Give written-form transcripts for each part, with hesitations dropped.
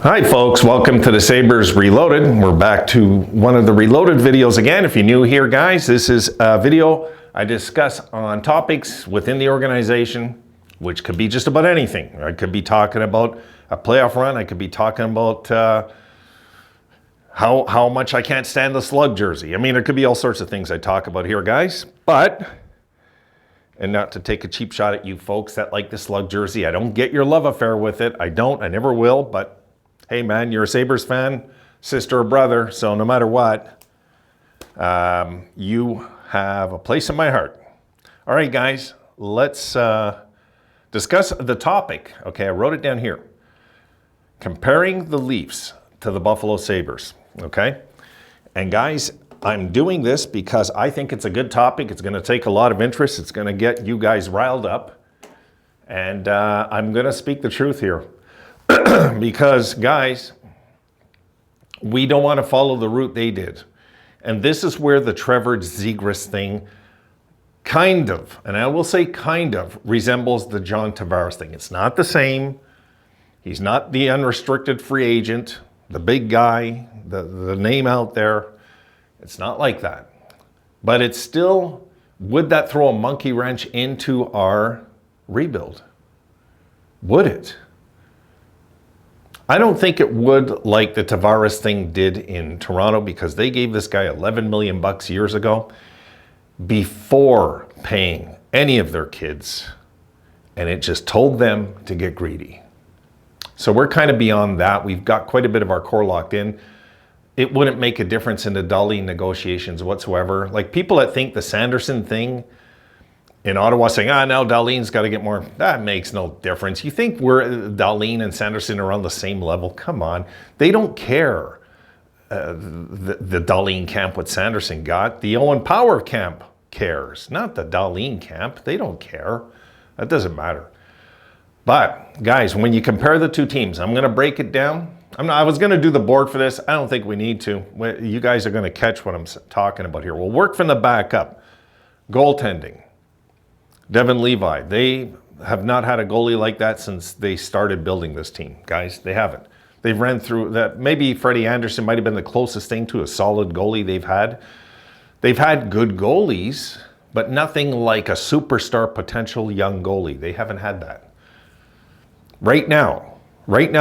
Hi folks, welcome to the Sabres Reloaded. We're back to one of the Reloaded videos again. If you're new here, guys, this is a video I discuss on topics within the organization, which could be just about anything. I could be talking about a playoff run. I could be talking about how much I can't stand the slug jersey. I mean, there could be all sorts of things I talk about here, guys. But, and not to take a cheap shot at you folks that like the slug jersey, I don't get your love affair with it. I never will, but hey man, you're a Sabres fan, sister or brother, so no matter what, you have a place in my heart. All right, guys, let's discuss the topic. Okay, I wrote it down here. Comparing the Leafs to the Buffalo Sabres, okay? And guys, I'm doing this because I think it's a good topic. It's gonna take a lot of interest. It's gonna get you guys riled up. And I'm gonna speak the truth here. Because, guys, we don't want to follow the route they did. And this is where the Trevor Zegras thing kind of, and I will say kind of, resembles the John Tavares thing. It's not the same. He's not the unrestricted free agent, the big guy, the name out there. It's not like that. But it's still, would that throw a monkey wrench into our rebuild? Would it? I don't think it would, like the Tavares thing did in Toronto, because they gave this guy $11 million years ago before paying any of their kids, and it just told them to get greedy. So we're kind of beyond that. We've got quite a bit of our core locked in. It wouldn't make a difference in the Dahlin negotiations whatsoever. Like people that think the Sanderson thing in Ottawa saying, now Dahlin's got to get more, that makes no difference. You think Dahlin and Sanderson are on the same level? Come on. They don't care, the Dahlin camp what Sanderson got. The Owen Power camp cares, not the Dahlin camp. They don't care. That doesn't matter. But, guys, when you compare the two teams, I'm going to break it down. I was going to do the board for this. I don't think we need to. You guys are going to catch what I'm talking about here. We'll work from the back up. Goaltending. Devin Levi, they have not had a goalie like that since they started building this team, guys. They haven't. They've ran through that. Maybe Freddie Anderson might have been the closest thing to a solid goalie they've had. They've had good goalies, but nothing like a superstar potential young goalie. They haven't had that. Right now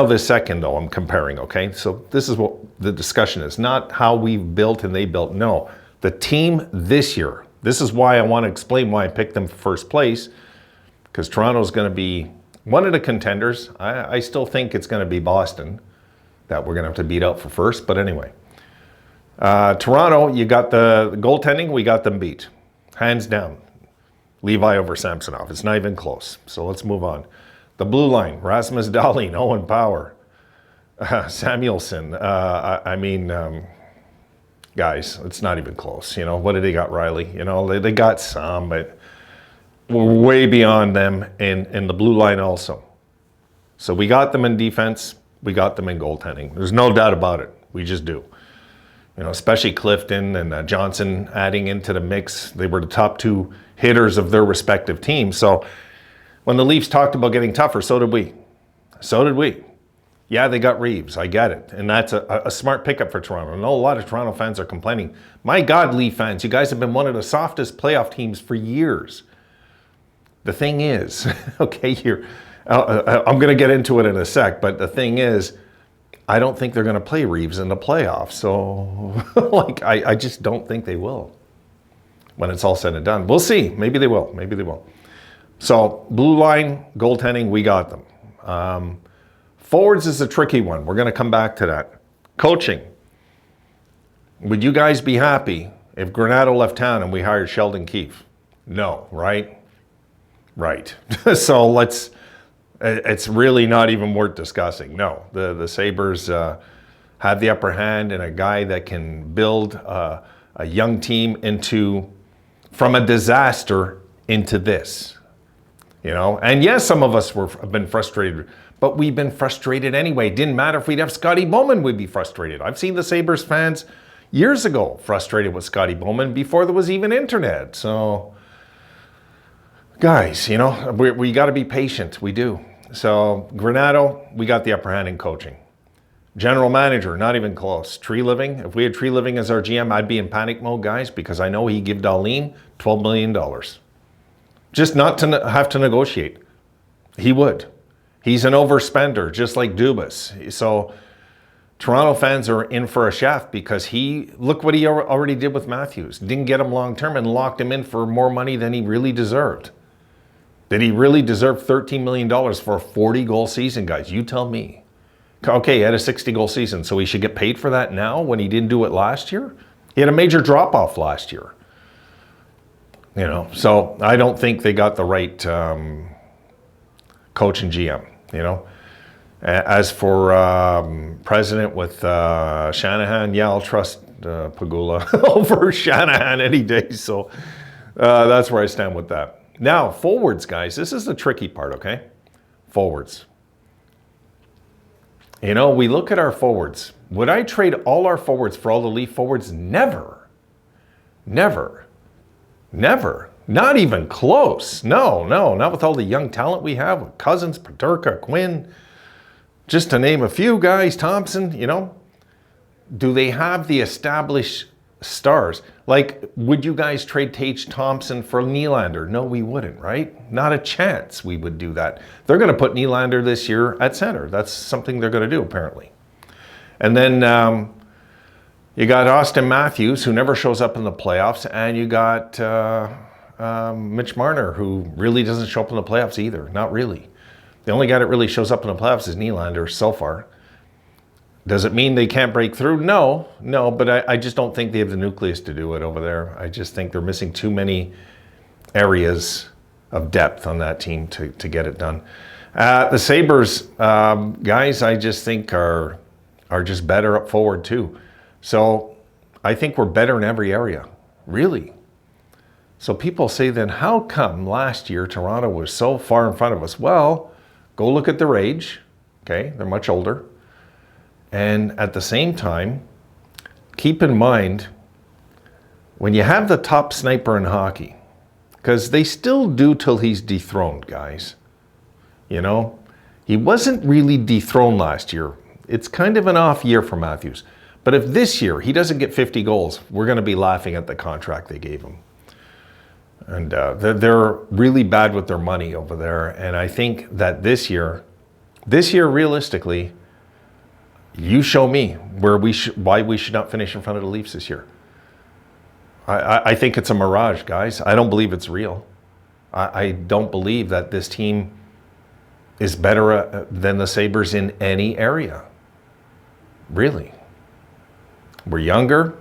this second though, I'm comparing, okay? So this is what the discussion is, not how we've built and they built. No, the team this year. This is why I want to explain why I picked them for first place, because Toronto's going to be one of the contenders. I still think it's going to be Boston that we're going to have to beat out for first. But anyway, Toronto, you got the goaltending. We got them beat. Hands down. Levi over Samsonov. It's not even close. So let's move on. The blue line, Rasmus Dahlin, Owen Power, Samuelson. Guys, it's not even close. You know, what did they got, Riley? You know, they got some, but we're way beyond them in the blue line also. So we got them in defense. We got them in goaltending. There's no doubt about it. We just do. You know, especially Clifton and Johnson adding into the mix. They were the top two hitters of their respective teams. So when the Leafs talked about getting tougher, so did we. So did we. Yeah, they got Reeves. I get it. And that's a smart pickup for Toronto. I know a lot of Toronto fans are complaining. My God, Leaf fans, you guys have been one of the softest playoff teams for years. The thing is, okay, I'm going to get into it in a sec, but the thing is, I don't think they're going to play Reeves in the playoffs. So, I just don't think they will when it's all said and done. We'll see. Maybe they will. Maybe they will. So, blue line, goaltending, we got them. Forwards is a tricky one. We're going to come back to that. Coaching. Would you guys be happy if Granato left town and we hired Sheldon Keefe? No, right? Right. So it's really not even worth discussing. No, the Sabres have the upper hand and a guy that can build a young team from a disaster into this. You know, and yes, some of us have been frustrated, but we've been frustrated anyway. Didn't matter if we'd have Scotty Bowman, we'd be frustrated. I've seen the Sabres fans years ago frustrated with Scotty Bowman before there was even internet. So, guys, you know, we got to be patient. We do. So, Granato, we got the upper hand in coaching. General manager, not even close. Tree Living, if we had Tree Living as our GM, I'd be in panic mode, guys, because I know he'd give Darlene $12 million. Just not to have to negotiate. He would. He's an overspender, just like Dubas. So Toronto fans are in for a shaft because look what he already did with Matthews. Didn't get him long term and locked him in for more money than he really deserved. Did he really deserve $13 million for a 40-goal season, guys? You tell me. Okay, he had a 60-goal season, so he should get paid for that now when he didn't do it last year? He had a major drop-off last year. You know, so I don't think they got the right coach and GM, you know. As for president with Shanahan, yeah, I'll trust Pagula over Shanahan any day. So that's where I stand with that. Now, forwards, guys, this is the tricky part, okay? Forwards. You know, we look at our forwards. Would I trade all our forwards for all the Leaf forwards? Never. Never. Never. Not even close. No, not with all the young talent we have with Cousins, Paterka, Quinn, just to name a few guys, Thompson, you know. Do they have the established stars? Like, would you guys trade Tage Thompson for Nylander? No, we wouldn't, right? Not a chance we would do that. They're going to put Nylander this year at center. That's something they're going to do, apparently. And then you got Austin Matthews, who never shows up in the playoffs, and you got Mitch Marner, who really doesn't show up in the playoffs either. Not really. The only guy that really shows up in the playoffs is Nylander so far. Does it mean they can't break through? No, but I just don't think they have the nucleus to do it over there. I just think they're missing too many areas of depth on that team to get it done. The Sabres, guys, I just think are just better up forward too. So I think we're better in every area, really. So people say then, how come last year Toronto was so far in front of us? Well, go look at their age, okay? They're much older. And at the same time, keep in mind, when you have the top sniper in hockey, because they still do till he's dethroned, guys. You know, he wasn't really dethroned last year. It's kind of an off year for Matthews. But if this year he doesn't get 50 goals, we're going to be laughing at the contract they gave him. And they're really bad with their money over there. And I think that this year realistically, you show me why we should not finish in front of the Leafs this year. I think it's a mirage, guys. I don't believe it's real. I don't believe that this team is better than the Sabres in any area. Really. We're younger.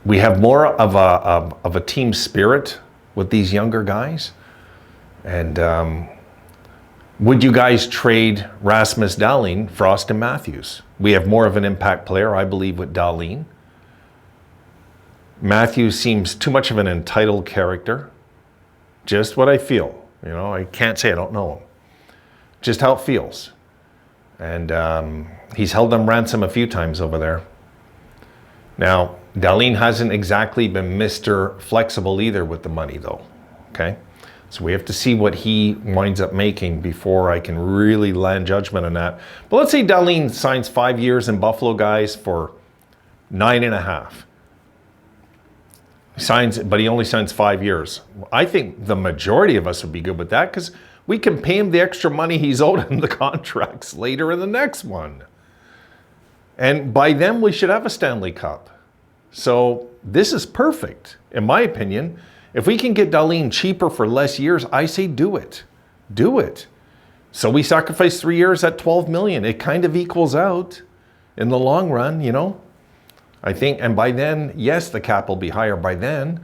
We have more of a team spirit with these younger guys. And would you guys trade Rasmus Dahlin for Austin Matthews? We have more of an impact player, I believe, with Dahlin. Matthews seems too much of an entitled character. Just what I feel. You know, I can't say I don't know him. Just how it feels. And he's held them ransom a few times over there. Now, Dahlin hasn't exactly been Mr. Flexible either with the money, though. Okay? So we have to see what he winds up making before I can really land judgment on that. But let's say Dahlin signs 5 years in Buffalo, guys, for 9.5. But he only signs 5 years. I think the majority of us would be good with that because we can pay him the extra money he's owed in the contracts later in the next one. And by then, we should have a Stanley Cup. So this is perfect, in my opinion. If we can get Dahlin cheaper for less years, I say do it. Do it. So we sacrifice 3 years at $12 million. It kind of equals out in the long run, you know. I think, and by then, yes, the cap will be higher by then.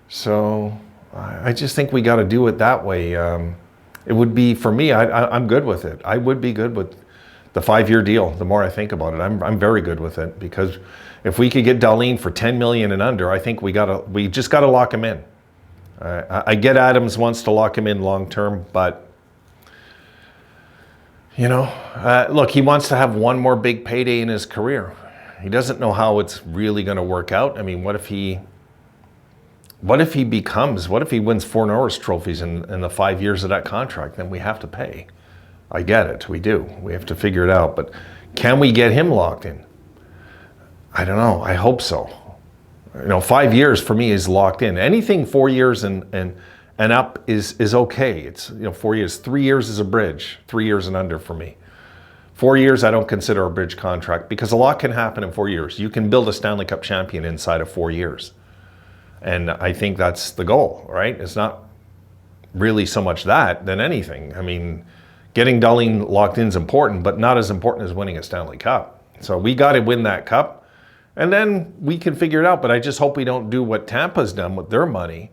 So I just think we got to do it that way. It would be, for me, I'm good with it. I would be good with the 5-year deal. The more I think about it, I'm very good with it because if we could get Dahlin for $10 million and under, I think we just got to lock him in. I get Adams wants to lock him in long term, but you know, look, he wants to have one more big payday in his career. He doesn't know how it's really going to work out. I mean, what if he wins 4 Norris trophies in the 5 years of that contract? Then we have to pay. I get it. We do. We have to figure it out. But can we get him locked in? I don't know. I hope so. 5 years for me is locked in. Anything 4 years and up is okay. It's 4 years. 3 years is a bridge. 3 years and under for me. 4 years I don't consider a bridge contract because a lot can happen in 4 years. You can build a Stanley Cup champion inside of 4 years. And I think that's the goal, right? It's not really so much that than anything. I mean, getting Dahlin locked in is important, but not as important as winning a Stanley Cup. So we got to win that cup, and then we can figure it out. But I just hope we don't do what Tampa's done with their money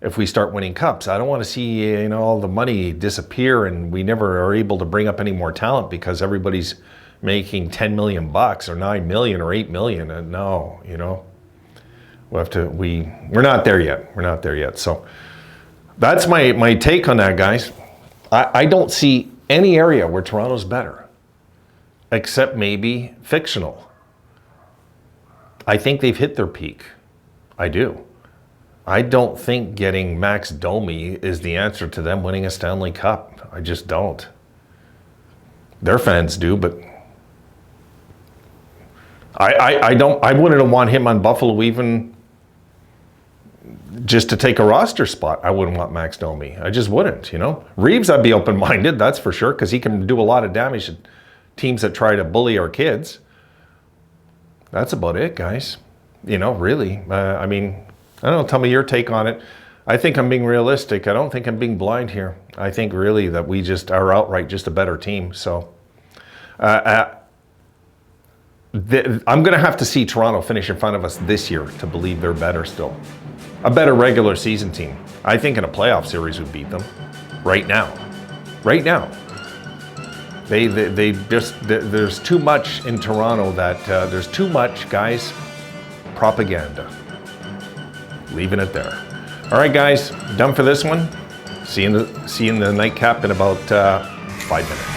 if we start winning cups. I don't want to see all the money disappear and we never are able to bring up any more talent because everybody's making $10 million or 9 million or 8 million. And no, we're not there yet. We're not there yet. So that's my take on that, guys. I don't see any area where Toronto's better, except maybe fictional. I think they've hit their peak. I do. I don't think getting Max Domi is the answer to them winning a Stanley Cup. I just don't. Their fans do, but I don't. I wouldn't want him on Buffalo even just to take a roster spot. I wouldn't want Max Domi. I just wouldn't. Reeves, I'd be open-minded. That's for sure, because he can do a lot of damage to teams that try to bully our kids. That's about it, guys. Really. I mean, I don't know. Tell me your take on it. I think I'm being realistic. I don't think I'm being blind here. I think really that we just are outright just a better team. So I'm going to have to see Toronto finish in front of us this year to believe they're better still. A better regular season team. I think in a playoff series would beat them right now. Right now. They just, there's too much in Toronto that there's too much, guys, propaganda. Leaving it there. All right, guys, done for this one. See you in the nightcap in about 5 minutes.